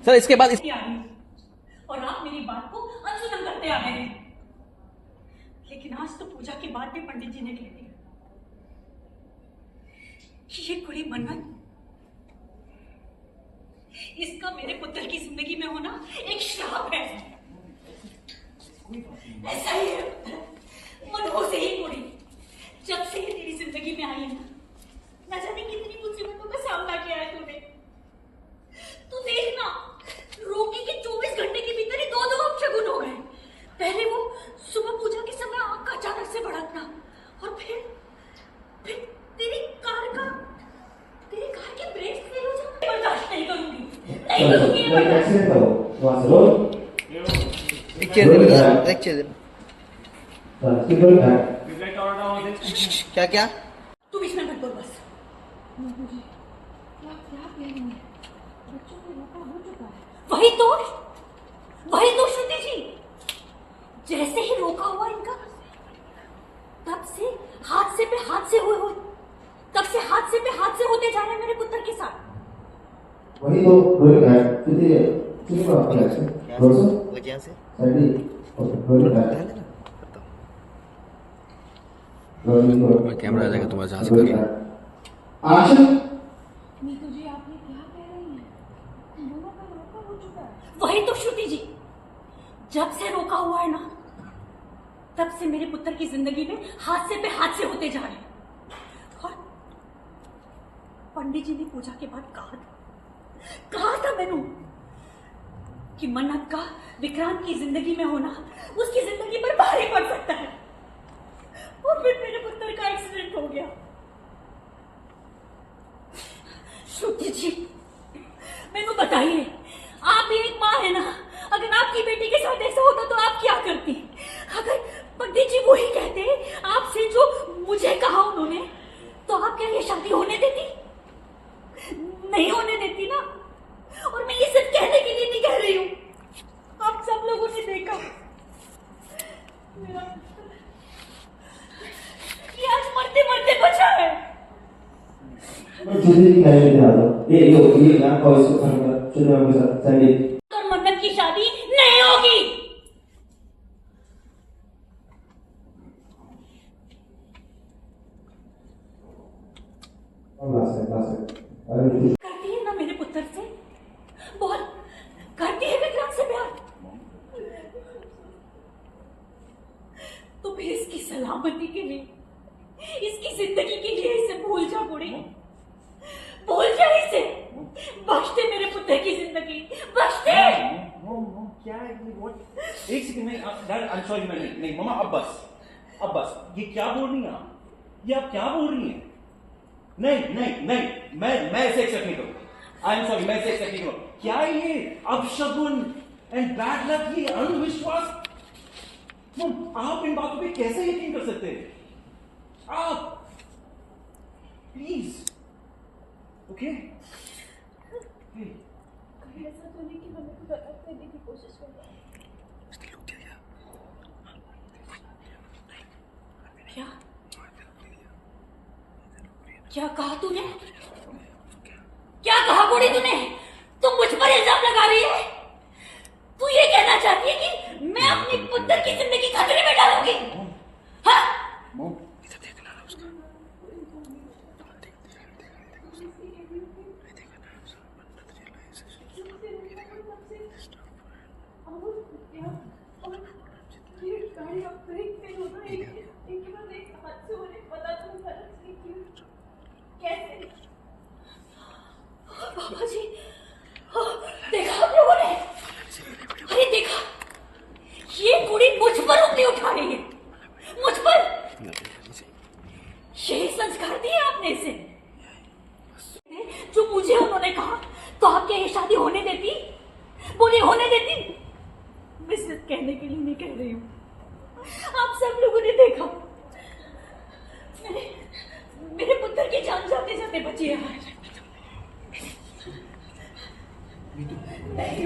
Sir इसके बाद और आप मेरी बात को अनसुना करते आ रहे हैं। लेकिन आज तो पूजा के बाद भी पंडित जी ने कह दिया ये कुड़ी मन्नत, इसका मेरे पुत्र की जिंदगी में होना एक श्राप है। ऐसा ही है मनोज से ही कुड़ी जब से ये तेरी जिंदगी में आई है ना जाने कितनी मुसीबतों का सामना किया है तूने। तू देखना रोगी के 24 घंटे के भीतर ही 2 अपशगुन हो गए। पहले वो सुबह पूजा के समय आंख का अचानक से भड़कना और फिर तेरी कार के ब्रेक फेल हो जाना। बर्दाश्त नहीं करूंगी, नहीं करूंगी क्या क्या तू बीच में मत बोल बस। वही तो श्रुति जी, जैसे ही रोका हुआ इनका तब से हादसे पे हादसे होते जा रहे हैं मेरे पुत्र के साथ। वही तो रोक है तुझे को आपका है रोज़ वजह से सैडी रोक है मैं कैमरा आ जाएगा तुम्हारे जहां से कर रहा हूं। आशन नीतू जी आप ये क्या कह रही हैं? दोनों का रोका हो चुका है। वही तो श्रुति जी, जब से रोका हुआ है ना तब से मेरे पुत्र की जिंदगी में हादसे पे हादसे होते जा रहे हैं। और पंडित जी ने पूजा के बाद कहा था मैनू कि मन्नत का विक्रांत की जिंदगी में होना उसकी जिंदगी पर भारी पड़ सकता है। और फिर मेरे पुत्र का एक्सीडेंट हो गया। श्रुति जी मैनू बताइए, आप भी एक माँ है ना, अगर आपकी बेटी के साथ ऐसा होता तो आप क्या करती? अगर पंडित जी वही कहते आपसे जो मुझे कहा उन्होंने, तो आप क्या ये शादी होने देती? नहीं होने देती ना। और मैं ये सिर्फ कहने के लिए नहीं कह रही हूँ, आप सब लोगों ने देखा मेरा ये आज मरते मरते बचा है। मैं तुझे नहीं कहने दे रहा था ये ना और इसको करना चलो मेरे साथ सैडी और मन्नत की शादी नहीं होगी। करती है ना मेरे पुत्र से, बोल करती है विक्रांत से प्यार, तो फिर इसकी सलामती के लिए, इसकी जिंदगी के लिए इसे भूल जा बुढ़ी, भूल जा इसे, बख्श दे मेरे पुत्र की जिंदगी, बख्श दे। क्या है ये? एक सेकंड, नहीं डैड आई एम सॉरी, नहीं मम्मा अब बस ये क्या बोल रही हैं आप? ये आप क्या बोल रही हैं? नहीं मैं इसे एक्सेप्ट नहीं करूंगा। आई एम सॉरी, मैं इसे एक्सेप्ट नहीं करूंगा। क्या ये अपशगुन एंड बैड लक, ये अंधविश्वास, आप इन बातों पे कैसे यकीन कर सकते हैं? आप प्लीज ओके ऐसा तो नहीं कि हमें कुछ गलत करने की कोशिश कर रहा है। क्या कहा तूने? क्या कहा बुढ़ी तूने? तुम मुझ पर इल्जाम लगा रही है? तू ये कहना चाहती है कि मैं अपने पुत्र की जिंदगी खतरे में डालूंगी? हाँ? बाबा जी देखा आप लोगों ने? अरे देखा, ये कुड़ी मुझ पर उंगली उठा रही है, मुझ पर। यही संस्कार दिए आपने इसे, जो मुझे उन्होंने कहा तो आप क्या ये शादी होने देती? बोले होने देती? मैं सिर्फ कहने के लिए नहीं कह रही हूँ, आप सब लोगों ने देखा मेरे पुत्र की जान जाते जाते बची है। नहीं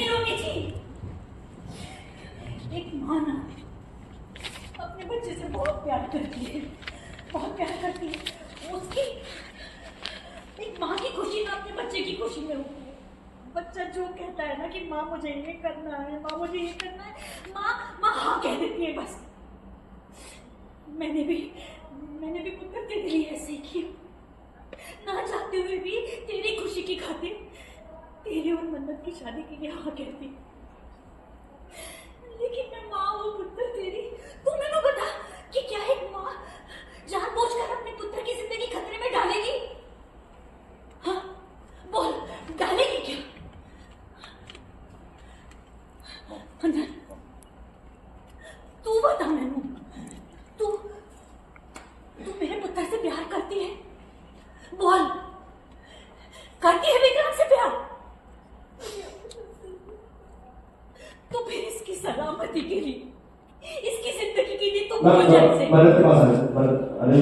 रोगी जी, एक माँ ना अपने बच्चे से बहुत प्यार करती है, बहुत प्यार करती है। उसकी एक माँ की खुशी ना अपने बच्चे की खुशी में होती है। बच्चा जो कहता है ना कि माँ मुझे ये करना है, माँ मुझे ये करना है, माँ हाँ कह देती है बस। मैंने भी पुत्र तेरे लिए ऐसे ही किया, ना चाहते हुए भी तेरी खुशी की खातिर तेरे और मन्नत की शादी के लिए हाँ कहती। लेकिन मैं माँ हूँ पुत्र तेरी, तू मैंने बता कि क्या एक माँ जानबूझकर अपने पुत्र की जिंदगी खतरे में डालेगी? हाँ बोल, डालेगी क्या? अंदर तू बता मैनू, तू मेरे पुत्र से प्यार करती है? बोल, करती है विक्रम से प्यार? तो फिर इसकी सलामती के लिए, इसकी जिंदगी के लिए तुम भरत के पास आ, भरत अरे